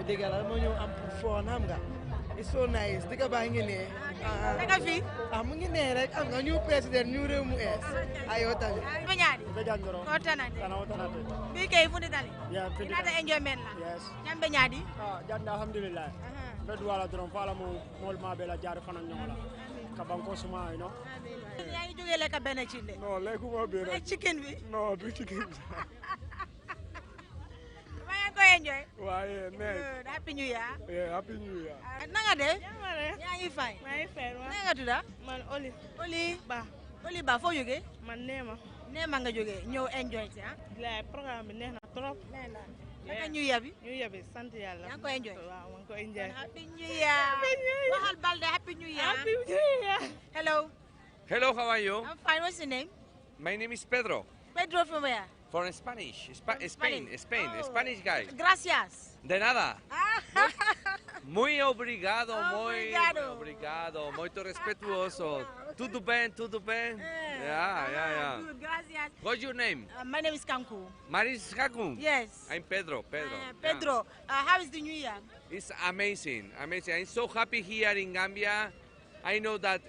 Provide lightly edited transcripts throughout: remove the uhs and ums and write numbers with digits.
dëgg la dama ñëw am pour fon xam nga it's so nice dëgg baa ngi ne naka fi mu ngi ne rek am nga ñu président ñu réew mu ees ayo tamit beñaadi bejanjoro ko tanate kana tanate bi kay fu dali ya fi ina ta enjoyment la yes ñam beñaadi janda alhamdulillah be duwala dron fala mo mol ma be la jaar fana ñola ka banko suma you know yaa ngi jógee lekk benn ci de non lekkuma be rek chicken bi non du chicken maa ko enjoy waaye good happy new year yeah happy new year na nga de yaa ngi fay maa ngi fay na nga tudda man Oli Ba foo jógee man Neema nga jógee ñëw enjoy ci bilaay programme bi neex na trop naka new year bi sant yàlla yaa ngi ko enjoy waaw maa ngi ko enjoy happy new year waxal Balde happy new year Hello, how are you? I'm fine. What's your name? My name is Pedro. Pedro from where? From Spanish. Spain, Oh. Spanish guy. Gracias. De nada. Muy obrigado, Obrigado. muito respetuoso. Tudo bem? Yeah. Good, gracias. What's your name? My name is Kanku. Maris Hakun. Yes. I'm Pedro. Pedro, how is the new year? It's amazing. I'm so happy here in Gambia. I know that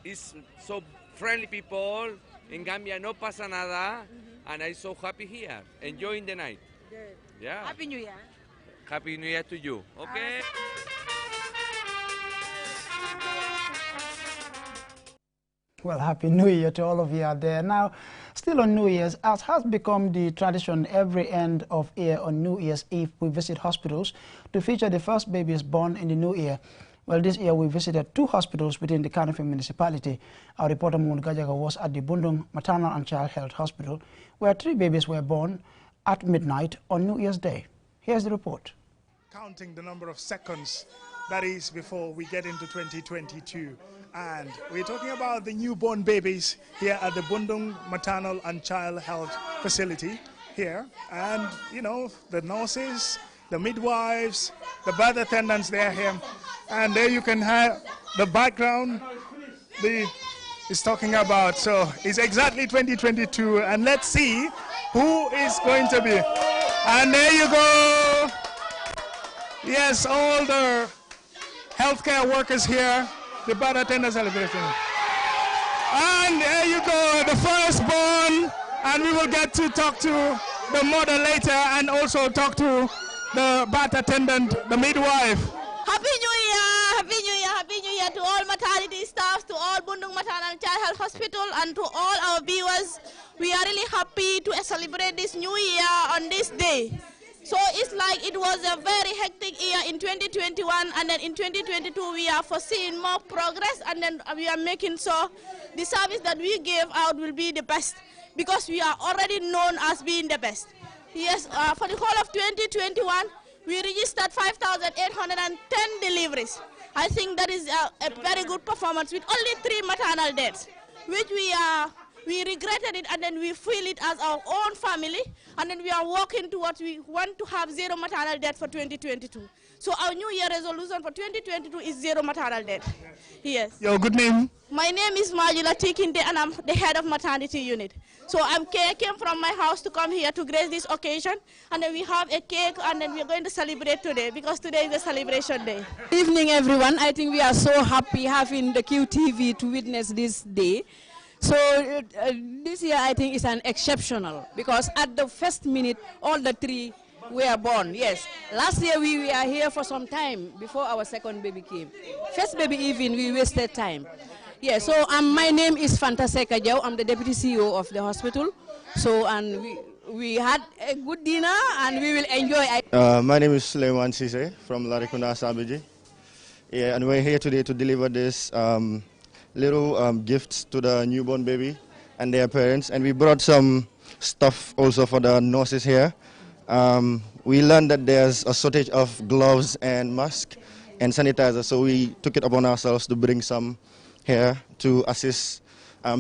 it's so friendly people. In Gambia no pasa nada. And I'm so happy here, enjoying the night. Good. Yeah. Happy New Year. Happy New Year to you. Okay. Well, Happy New Year to all of you out there. Now, still on New Year's, as has become the tradition every end of year on New Year's Eve, we visit hospitals to feature the first babies born in the new year. Well, this year we visited 2 hospitals within the Kanifing municipality. Our reporter Moon Gajaga was at the Bundung Maternal and Child Health Hospital, where 3 babies were born at midnight on New Year's Day. Here's the report. Counting the number of seconds that is before we get into 2022. And we're talking about the newborn babies here at the Bundung Maternal and Child Health Facility here. And, you know, the nurses, the midwives, the birth attendants, they are here. And there you can have the background is talking about. So it's exactly 2022. And let's see who is going to be. And there you go. Yes, all the healthcare workers here, the birth attendants celebration. And there you go, the firstborn. And we will get to talk to the mother later and also talk to the birth attendant, the midwife. Happy New Year! Happy New Year! Happy New Year to all maternity staff, to all Bundung Maternal and Child Health Hospital, and to all our viewers. We are really happy to celebrate this new year on this day. So it's like it was a very hectic year in 2021, and then in 2022 we are foreseeing more progress, and then we are making sure the service that we gave out will be the best, because we are already known as being the best. Yes, for the whole of 2021, we registered 5,810 deliveries. I think that is a very good performance with only 3 maternal deaths, which we regretted it, and then we feel it as our own family, and then we are working towards, we want to have 0 maternal death for 2022. So our New Year resolution for 2022 is 0 maternal death. Yes. Your good name? My name is Majula Tikinde, and I'm the head of maternity unit. So I came from my house to come here to grace this occasion, and then we have a cake, and then we're going to celebrate today, because today is a celebration day. Good evening, everyone. I think we are so happy having the QTV to witness this day. So this year I think is an exceptional, because at the first minute all the 3 were born. Yes, last year we were here for some time before our second baby came. First baby even we wasted time. Yeah, so my name is Fantaseka Jau. I'm the deputy CEO of the hospital. So and we had a good dinner and we will enjoy. My name is Suleiman Sise from Larikunda Sabiji. Yeah, and we're here today to deliver this little gifts to the newborn baby and their parents, and we brought some stuff also for the nurses here. We learned that there's a shortage of gloves and masks and sanitizer, so we took it upon ourselves to bring some here to assist,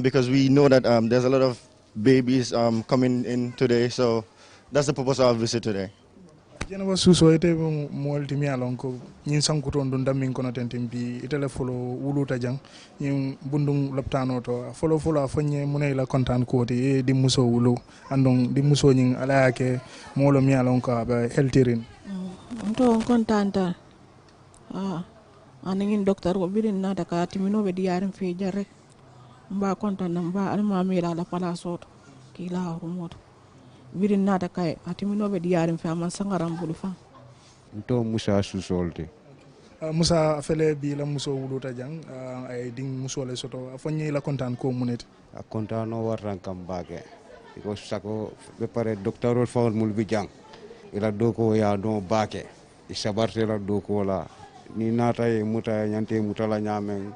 because we know that there's a lot of babies coming in today, so that's the purpose of our visit today. Jenaba suso ite molti mi alon ko nyin sankuton dun dammin kono tentim bi itele folo wuluta jang nyin bundung loptano to folo afanye munay la kontan ko ti di muso wulu andon di muso nyin ala yake molo mi alon ko ba heltirin to kontanta aningin doctor ko birin na daga timino be diarim fi jarre mba kontan mba alma mi la palaso kila rumoto birin nata kay atimino be diarim fa man sangaram bulu fa to Musa susolti Musa fele bi la muso wuluta jang ay ding muso le soto afanye la kontan ko munet a kontano warran kam bage because sako be pare docteur fawol mul bi jang ila doko ya do bake isabarte la doko la ni nata e muta nyante mutala nyamen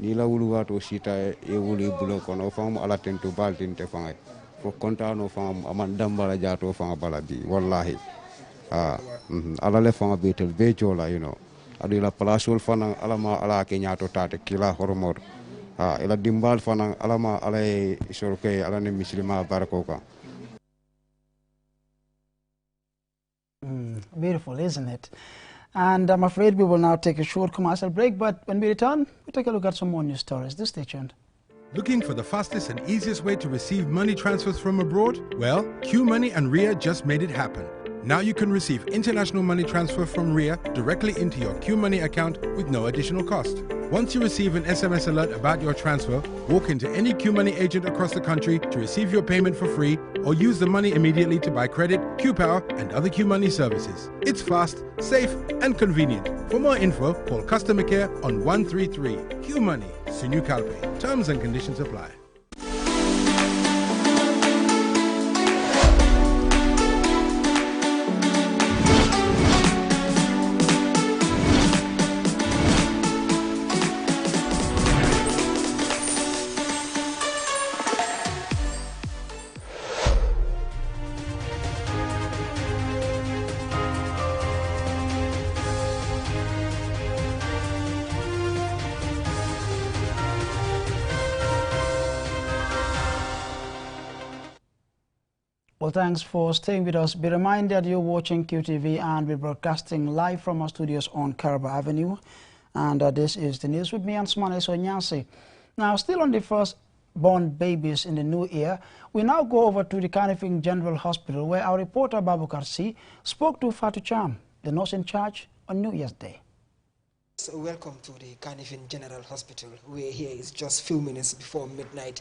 ni la wuluwato sita e wuli bulo kono fam ala tento baltinte fangay ko kontano fam aman dambala jato fam bala bi wallahi ala le fam betel be jola you know adu la palasol fana alama ala ke nyato tate kila hormor ila dimbal fana alama ala isorke ala ne muslima barakoka. Beautiful, isn't it? And I'm afraid we will now take a short commercial break, but when we return, we'll take a look at some more news stories. Do stay tuned. Looking for the fastest and easiest way to receive money transfers from abroad? Well, QMoney and Ria just made it happen. Now you can receive international money transfer from Ria directly into your QMoney account with no additional cost. Once you receive an SMS alert about your transfer, walk into any QMoney agent across the country to receive your payment for free or use the money immediately to buy credit, QPower and other QMoney services. It's fast, safe and convenient. For more info, call customer care on 133. QMoney, Sinu Calpe. Terms and conditions apply. Well, thanks for staying with us. Be reminded you're watching QTV and we're broadcasting live from our studios on Caraba Avenue. And this is the news with me, Ansmane Sonyasi. Now, still on the first-born babies in the new year, we now go over to the Kanifing General Hospital, where our reporter Babukar C spoke to Fatou Cham, the nurse in charge on New Year's Day. So welcome to the Kanifing General Hospital. We're here is just few minutes before midnight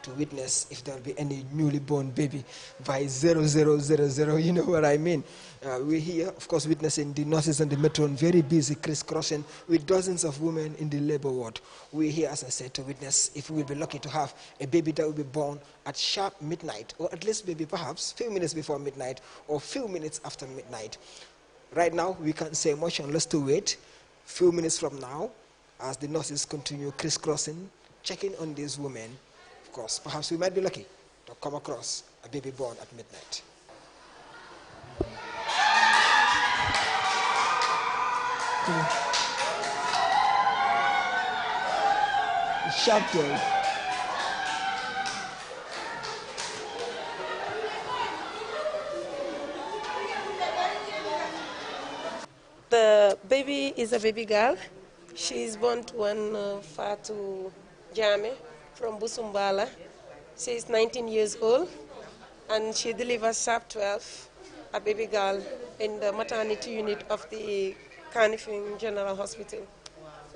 to witness if there'll be any newly born baby by 0000, you know what I mean. We're here, of course, witnessing the nurses and the matron very busy crisscrossing with dozens of women in the labor ward. We're here, as I said, to witness if we'll be lucky to have a baby that will be born at sharp midnight, or at least maybe perhaps few minutes before midnight or few minutes after midnight. Right now, we can't say much unless to wait. Few minutes from now, as the nurses continue crisscrossing, checking on these women, of course, perhaps we might be lucky to come across a baby born at midnight. Sharp 12. The baby is a baby girl. She is born to one Fatou Jame from Busumbala. She is 19 years old and she delivers sharp 12, a baby girl in the maternity unit of the Kanifing General Hospital.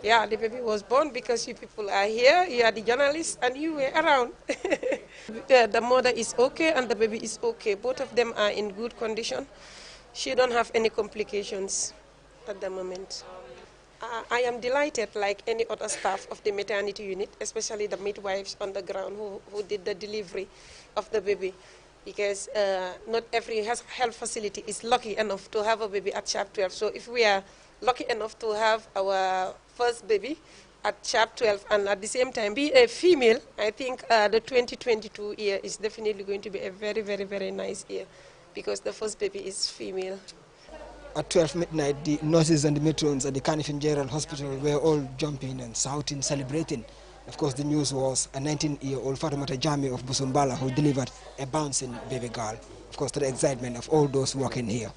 Yeah, the baby was born because you people are here, you are the journalists, and you were around. The mother is okay and the baby is okay. Both of them are in good condition. She don't have any complications at the moment. I am delighted, like any other staff of the maternity unit, especially the midwives on the ground who did the delivery of the baby, because not every health facility is lucky enough to have a baby at sharp 12. So if we are lucky enough to have our first baby at sharp 12 and at the same time be a female, I think the 2022 year is definitely going to be a very, very, very nice year, because the first baby is female. At 12 midnight, the nurses and the matrons at the Kanifing General Hospital were all jumping and shouting, celebrating. Of course, the news was a 19-year-old Fatoumata Jame of Busumbala who delivered a bouncing baby girl. Of course, to the excitement of all those working here.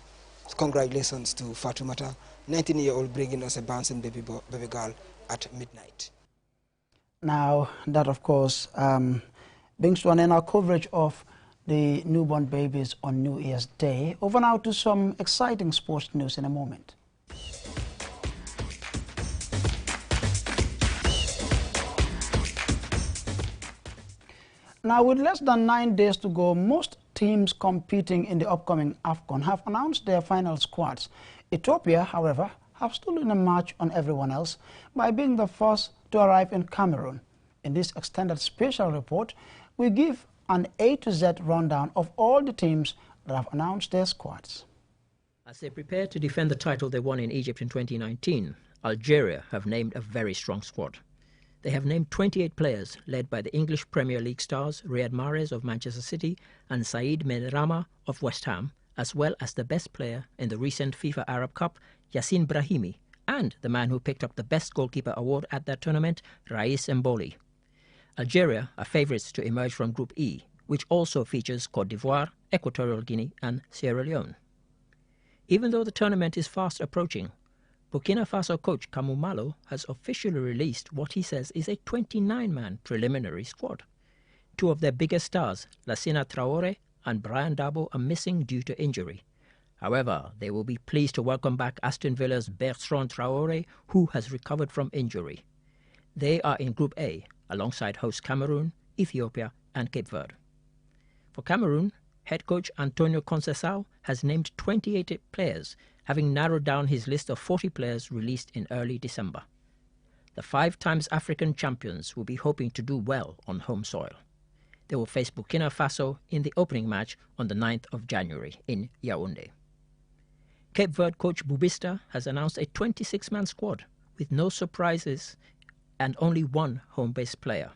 Congratulations to Fatoumata, 19-year-old, bringing us a bouncing baby girl at midnight. Now, that of course brings to an end our coverage of the newborn babies on New Year's Day. Over now to some exciting sports news in a moment. Now, with less than 9 days to go, most teams competing in the upcoming AFCON have announced their final squads. Ethiopia, however, have stolen a march on everyone else by being the first to arrive in Cameroon. In this extended special report, we give an A to Z rundown of all the teams that have announced their squads. As they prepare to defend the title they won in Egypt in 2019, Algeria have named a very strong squad. They have named 28 players, led by the English Premier League stars Riyad Mahrez of Manchester City and Saïd Benrahma of West Ham, as well as the best player in the recent FIFA Arab Cup, Yassine Brahimi, and the man who picked up the Best Goalkeeper award at that tournament, Raïs Mboli. Algeria are favourites to emerge from Group E, which also features Côte d'Ivoire, Equatorial Guinea and Sierra Leone. Even though the tournament is fast approaching, Burkina Faso coach Kamou Malo has officially released what he says is a 29-man preliminary squad. Two of their biggest stars, Lassina Traoré and Brian Dabo, are missing due to injury. However, they will be pleased to welcome back Aston Villa's Bertrand Traoré, who has recovered from injury. They are in Group A, alongside host Cameroon, Ethiopia and Cape Verde. For Cameroon, head coach Antonio Conceição has named 28 players, having narrowed down his list of 40 players released in early December. The 5-time African champions will be hoping to do well on home soil. They will face Burkina Faso in the opening match on the 9th of January in Yaoundé. Cape Verde coach Bubista has announced a 26-man squad with no surprises and only one home-based player.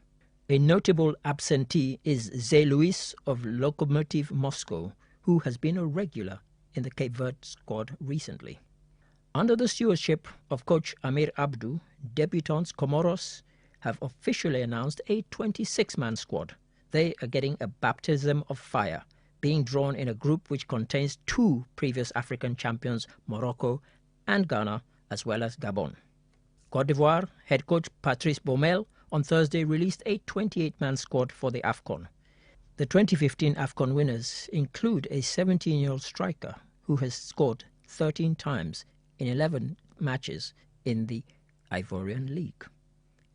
A notable absentee is Zé Luis of Lokomotiv Moscow, who has been a regular in the Cape Verde squad recently. Under the stewardship of coach Amir Abdou, debutants Comoros have officially announced a 26-man squad. They are getting a baptism of fire, being drawn in a group which contains 2 previous African champions, Morocco and Ghana, as well as Gabon. Côte d'Ivoire head coach Patrice Baumel on Thursday released a 28-man squad for the AFCON. The 2015 AFCON winners include a 17-year-old striker who has scored 13 times in 11 matches in the Ivorian League.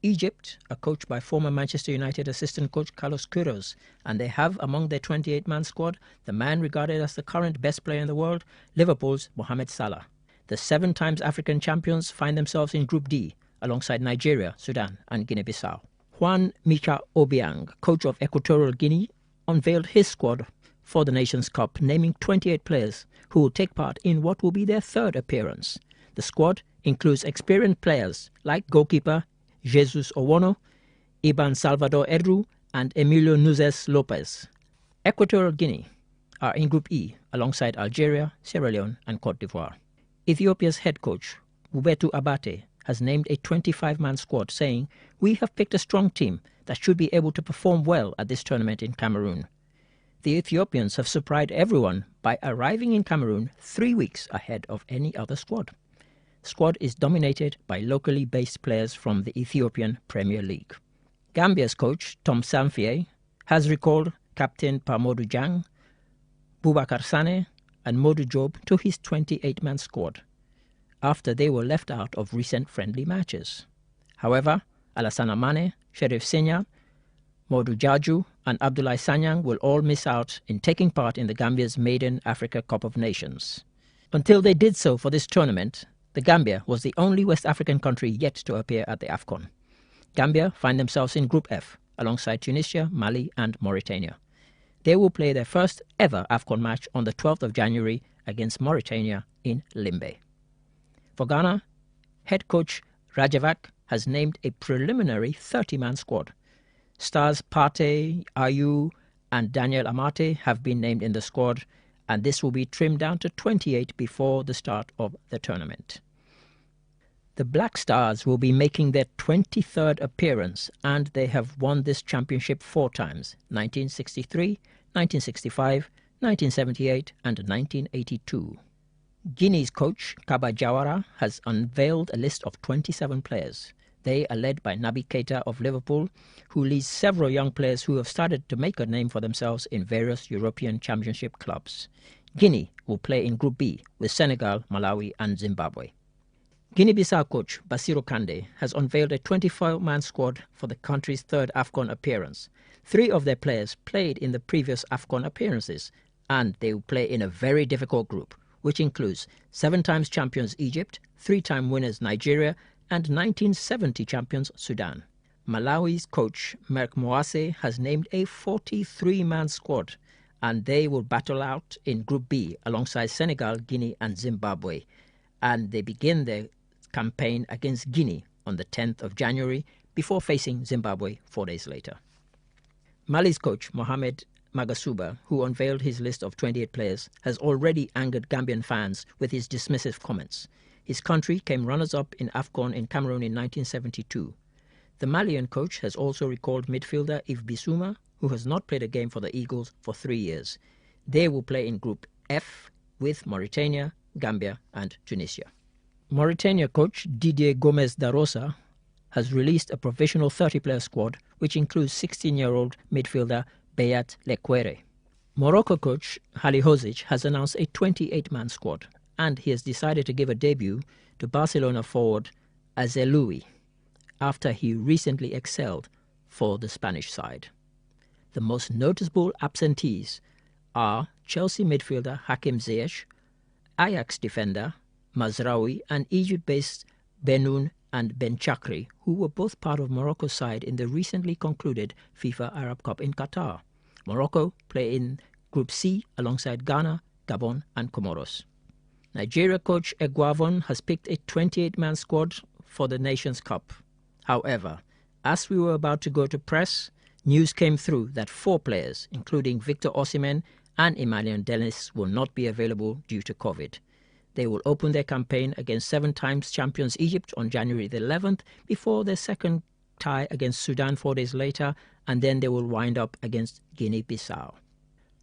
Egypt are coached by former Manchester United assistant coach Carlos Queiroz, and they have among their 28-man squad the man regarded as the current best player in the world, Liverpool's Mohamed Salah. The 7-time African champions find themselves in Group D, alongside Nigeria, Sudan and Guinea-Bissau. Juan Micha Obiang, coach of Equatorial Guinea, unveiled his squad for the Nations Cup, naming 28 players who will take part in what will be their 3rd appearance. The squad includes experienced players like goalkeeper Jesus Owono, Iban Salvador Edru and Emilio Nuzes Lopez. Equatorial Guinea are in Group E alongside Algeria, Sierra Leone and Côte d'Ivoire. Ethiopia's head coach, Wubetu Abate, has named a 25-man squad, saying, "We have picked a strong team that should be able to perform well at this tournament in Cameroon." The Ethiopians have surprised everyone by arriving in Cameroon 3 weeks ahead of any other squad. The squad is dominated by locally based players from the Ethiopian Premier League. Gambia's coach, Tom Samfie, has recalled captain Pamodu Jang, Boubacar Sane and Modou Job to his 28-man squad, after they were left out of recent friendly matches. However, Alassane Mane, Sheriff Senya, Modou Jaju and Abdoulaye Sanyang will all miss out in taking part in the Gambia's maiden Africa Cup of Nations. Until they did so for this tournament, the Gambia was the only West African country yet to appear at the AFCON. Gambia find themselves in Group F, alongside Tunisia, Mali and Mauritania. They will play their first ever AFCON match on the 12th of January against Mauritania in Limbe. For Ghana, head coach Rajavak has named a preliminary 30-man squad. Stars Partey, Ayew and Daniel Amate have been named in the squad, and this will be trimmed down to 28 before the start of the tournament. The Black Stars will be making their 23rd appearance, and they have won this championship 4 times, 1963, 1965, 1978 and 1982. Guinea's coach, Kaba Jawara, has unveiled a list of 27 players. They are led by Naby Keita of Liverpool, who leads several young players who have started to make a name for themselves in various European Championship clubs. Guinea will play in Group B with Senegal, Malawi and Zimbabwe. Guinea-Bissau coach Bassirou Kande has unveiled a 24-man squad for the country's third AFCON appearance. 3 of their players played in the previous AFCON appearances, and they will play in a very difficult group, which includes 7 times champions Egypt, 3-time winners Nigeria, and 1970 champions Sudan. Malawi's coach Merck Moase has named a 43-man squad, and they will battle out in Group B alongside Senegal, Guinea and Zimbabwe. And they begin their campaign against Guinea on the 10th of January before facing Zimbabwe 4 days later. Mali's coach Mohamed Magasuba, who unveiled his list of 28 players, has already angered Gambian fans with his dismissive comments. His country came runners-up in AFCON in Cameroon in 1972. The Malian coach has also recalled midfielder Yves Bissouma, who has not played a game for the Eagles for 3 years. They will play in Group F with Mauritania, Gambia and Tunisia. Mauritania coach Didier Gomez da Rosa has released a provisional 30-player squad, which includes 16-year-old midfielder Beyat Lekwere. Morocco coach Hali Hozic has announced a 28-man squad, and he has decided to give a debut to Barcelona forward Azeloui after he recently excelled for the Spanish side. The most noticeable absentees are Chelsea midfielder Hakim Ziyech, Ajax defender Mazraoui and Egypt-based Benoun and Ben Chakri, who were both part of Morocco's side in the recently concluded FIFA Arab Cup in Qatar. Morocco play in Group C alongside Ghana, Gabon and Comoros. Nigeria coach Eguavon has picked a 28-man squad for the Nations Cup. However, as we were about to go to press, news came through that 4 players, including Victor Osimhen and Emmanuel Dennis, will not be available due to COVID. They will open their campaign against 7 times champions Egypt on January the 11th before their second tie against Sudan 4 days later, and then they will wind up against Guinea-Bissau.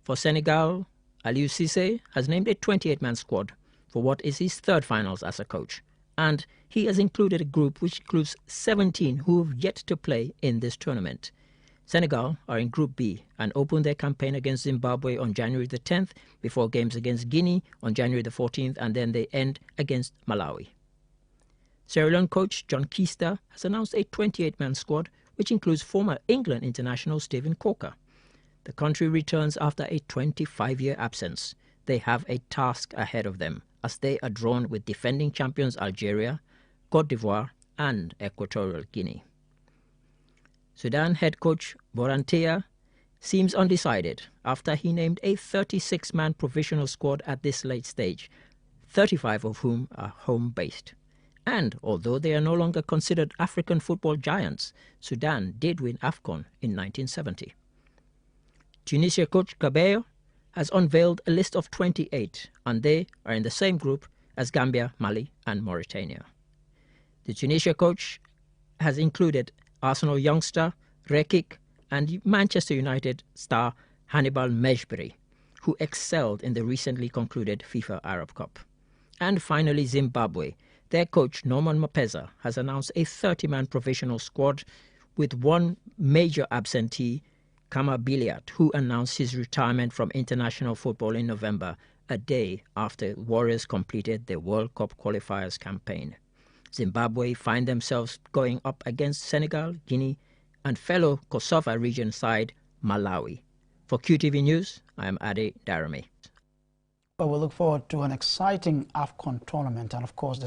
For Senegal, Aliou Cissé has named a 28-man squad for what is his 3rd finals as a coach, and he has included a group which includes 17 who have yet to play in this tournament. Senegal are in Group B and open their campaign against Zimbabwe on January the 10th before games against Guinea on January the 14th, and then they end against Malawi. Sierra Leone coach John Keister has announced a 28-man squad which includes former England international Stephen Corker. The country returns after a 25-year absence. They have a task ahead of them as they are drawn with defending champions Algeria, Cote d'Ivoire and Equatorial Guinea. Sudan head coach Borantea seems undecided after he named a 36-man provisional squad at this late stage, 35 of whom are home-based. And although they are no longer considered African football giants, Sudan did win AFCON in 1970. Tunisia coach Cabello has unveiled a list of 28, and they are in the same group as Gambia, Mali and Mauritania. The Tunisia coach has included Arsenal youngster Rekik and Manchester United star Hannibal Mejbri, who excelled in the recently concluded FIFA Arab Cup. And finally Zimbabwe. Their coach Norman Mapeza has announced a 30-man provisional squad with one major absentee, Kama Biliat, who announced his retirement from international football in November, a day after Warriors completed their World Cup qualifiers campaign. Zimbabwe find themselves going up against Senegal, Guinea, and fellow Kosovo region side Malawi. For QTV News, I am Ade Darami. Well, we look forward to an exciting AFCON tournament, and of course, the